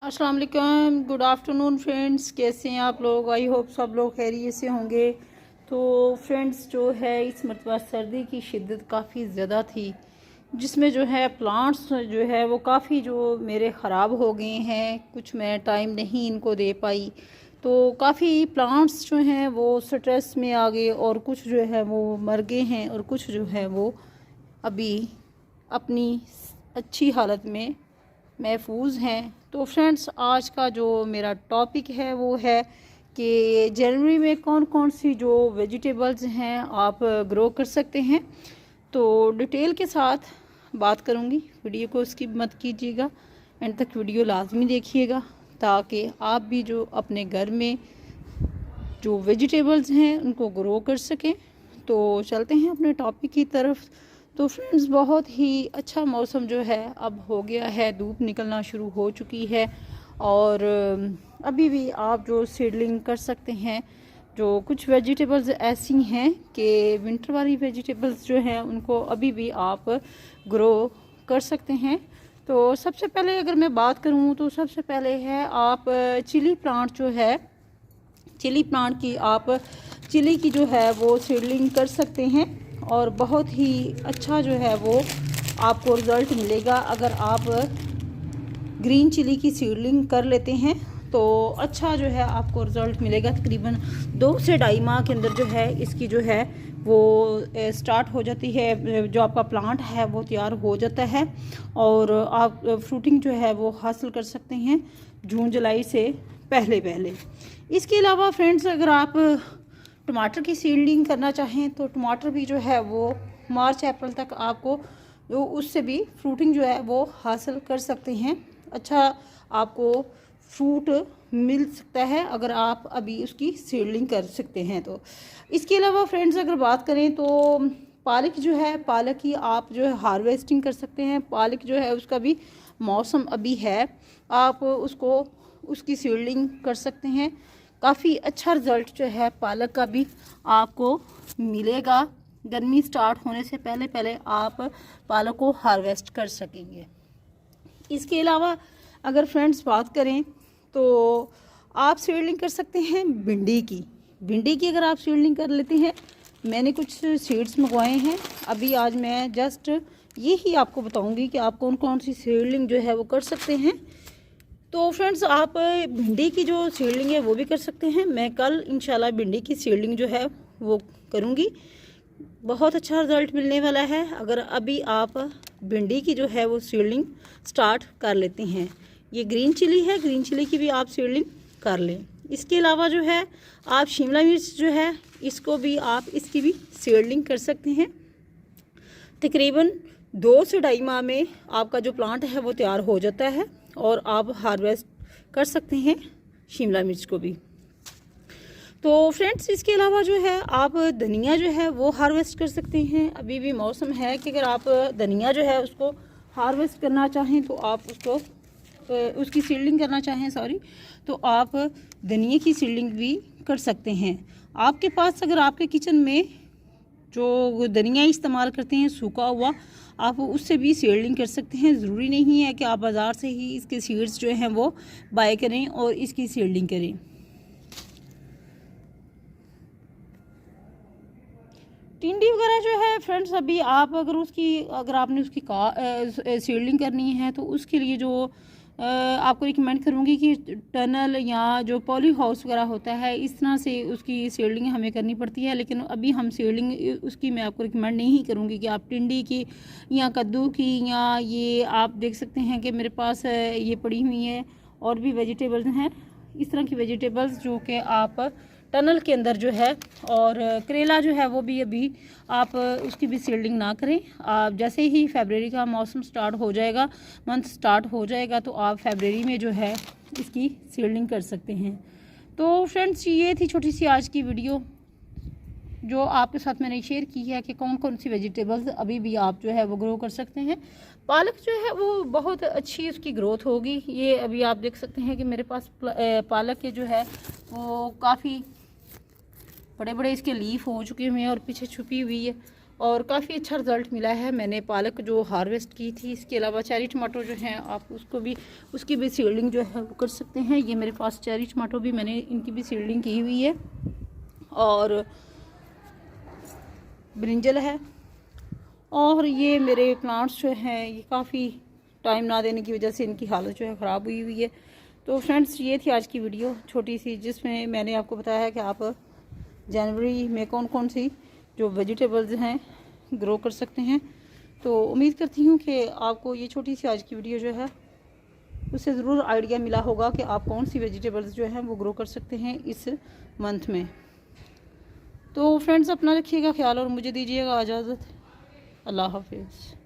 अस्सलाम वालेकुम, good afternoon friends. कैसे हैं आप लोग? आई होप सब लोग खैरियत से होंगे। तो फ्रेंड्स जो है इस मरतबा सर्दी की शिद्दत काफ़ी ज़्यादा थी, जिसमें जो है प्लांट्स जो है वो काफ़ी जो मेरे ख़राब हो गए हैं। कुछ मैं टाइम नहीं इनको दे पाई, तो काफ़ी प्लांट्स जो हैं वो स्ट्रेस में आ गए और कुछ जो है वो मर गए हैं और कुछ जो है वो अभी अपनी अच्छी हालत में महफूज हैं। तो फ्रेंड्स आज का जो मेरा टॉपिक है वो है कि जनवरी में कौन कौन सी जो वेजिटेबल्स हैं आप ग्रो कर सकते हैं। तो डिटेल के साथ बात करूंगी, वीडियो को स्किप मत कीजिएगा, एंड तक वीडियो लाजमी देखिएगा ताकि आप भी जो अपने घर में जो वेजिटेबल्स हैं उनको ग्रो कर सकें। तो चलते हैं अपने टॉपिक की तरफ। तो फ्रेंड्स बहुत ही अच्छा मौसम जो है अब हो गया है, धूप निकलना शुरू हो चुकी है और अभी भी आप जो सीडलिंग कर सकते हैं। जो कुछ वेजिटेबल्स ऐसी हैं कि विंटर वाली वेजिटेबल्स जो हैं उनको अभी भी आप ग्रो कर सकते हैं। तो सबसे पहले अगर मैं बात करूं तो सबसे पहले है आप चिली प्लांट जो है, चिली प्लांट की आप चिली की जो है वो सीडलिंग कर सकते हैं और बहुत ही अच्छा जो है वो आपको रिज़ल्ट मिलेगा। अगर आप ग्रीन चिली की सीडलिंग कर लेते हैं तो अच्छा जो है आपको रिज़ल्ट मिलेगा। तकरीबन 2 से 2.5 माह के अंदर जो है इसकी जो है वो स्टार्ट हो जाती है, जो आपका प्लांट है वो तैयार हो जाता है और आप फ्रूटिंग जो है वो हासिल कर सकते हैं जून जुलाई से पहले पहले। इसके अलावा फ्रेंड्स अगर आप टमाटर की सीडलिंग करना चाहें तो टमाटर भी जो है वो मार्च अप्रैल तक आपको उससे भी फ्रूटिंग जो है वो हासिल कर सकते हैं। अच्छा आपको फ्रूट मिल सकता है अगर आप अभी उसकी सीडलिंग कर सकते हैं। तो इसके अलावा फ्रेंड्स अगर बात करें तो पालक जो है, पालक की आप जो है हार्वेस्टिंग कर सकते हैं। पालक जो है उसका भी मौसम अभी है, आप उसको उसकी सीडलिंग कर सकते हैं। काफ़ी अच्छा रिज़ल्ट जो है पालक का भी आपको मिलेगा। गर्मी स्टार्ट होने से पहले पहले आप पालक को हार्वेस्ट कर सकेंगे। इसके अलावा अगर फ्रेंड्स बात करें तो आप सीडलिंग कर सकते हैं भिंडी की। भिंडी की अगर आप सीडलिंग कर लेते हैं, मैंने कुछ सीड्स मंगवाए हैं अभी, आज मैं जस्ट यही आपको बताऊंगी कि आप कौन कौन सी सीडलिंग जो है वो कर सकते हैं। तो फ्रेंड्स आप भिंडी की जो सीडलिंग है वो भी कर सकते हैं। मैं कल इंशाल्लाह भिंडी की सीडलिंग जो है वो करूँगी, बहुत अच्छा रिज़ल्ट मिलने वाला है अगर अभी आप भिंडी की जो है वो सीडलिंग स्टार्ट कर लेते हैं। ये ग्रीन चिली है, ग्रीन चिली की भी आप सीडलिंग कर लें। इसके अलावा जो है आप शिमला मिर्च जो है इसको भी आप इसकी भी सीडलिंग कर सकते हैं। तकरीबन 2 से 2.5 माह में आपका जो प्लांट है वो तैयार हो जाता है और आप हार्वेस्ट कर सकते हैं शिमला मिर्च को भी। तो फ्रेंड्स इसके अलावा जो है आप धनिया जो है वो हार्वेस्ट कर सकते हैं। अभी भी मौसम है कि अगर आप धनिया जो है उसको हार्वेस्ट करना चाहें तो आप उसको उसकी सीडलिंग करना चाहें तो आप धनिया की सीडलिंग भी कर सकते हैं। आपके पास अगर आपके किचन में जो धनिया इस्तेमाल करते हैं सूखा हुआ, आप उससे भी सीडलिंग कर सकते हैं। ज़रूरी नहीं है कि आप बाज़ार से ही इसके सीड्स जो हैं वो बाय करें और इसकी सीडलिंग करें। टिंडी वगैरह जो है फ्रेंड्स अभी आप अगर आपने उसकी सीडलिंग करनी है तो उसके लिए जो आपको रिकमेंड करूँगी कि टनल या जो पॉली हाउस वगैरह होता है इस तरह से उसकी सीडलिंग हमें करनी पड़ती है। लेकिन अभी हम सीडलिंग उसकी मैं आपको रिकमेंड नहीं करूँगी कि आप टिंडी की या कद्दू की, या ये आप देख सकते हैं कि मेरे पास ये पड़ी हुई है और भी वेजिटेबल्स हैं, इस तरह की वेजिटेबल्स जो कि आप टनल के अंदर जो है। और करेला जो है वो भी अभी आप उसकी भी सीडलिंग ना करें। आप जैसे ही फरवरी का मौसम स्टार्ट हो जाएगा, मंथ स्टार्ट हो जाएगा, तो आप फरवरी में जो है इसकी सीडलिंग कर सकते हैं। तो फ्रेंड्स ये थी छोटी सी आज की वीडियो जो आपके साथ मैंने शेयर की है कि कौन कौन सी वेजिटेबल्स अभी भी आप जो है वो ग्रो कर सकते हैं। पालक जो है वो बहुत अच्छी उसकी ग्रोथ होगी। ये अभी आप देख सकते हैं कि मेरे पास पालक के जो है वो काफ़ी बड़े बड़े इसके लीफ हो चुके हुए हैं और पीछे छुपी हुई है और काफ़ी अच्छा रिज़ल्ट मिला है। मैंने पालक जो हार्वेस्ट की थी, इसके अलावा चेरी टमाटो जो हैं आप उसकी भी सीडलिंग जो है वो कर सकते हैं। ये मेरे पास चेरी टमाटो भी मैंने इनकी भी सीडलिंग की हुई है। और ब्रिंजल है। और ये मेरे प्लांट्स जो हैं ये काफ़ी टाइम ना देने की वजह से इनकी हालत जो है ख़राब हुई है। तो फ्रेंड्स ये थी आज की वीडियो छोटी सी, जिसमें मैंने आपको बताया है कि आप जनवरी में कौन कौन सी जो वेजिटेबल्स हैं ग्रो कर सकते हैं। तो उम्मीद करती हूँ कि आपको ये छोटी सी आज की वीडियो जो है उससे ज़रूर आइडिया मिला होगा कि आप कौन सी वेजिटेबल्स जो हैं वो ग्रो कर सकते हैं इस मंथ में। तो फ्रेंड्स अपना रखिएगा ख्याल और मुझे दीजिएगा इजाज़त। अल्लाह हाफिज़।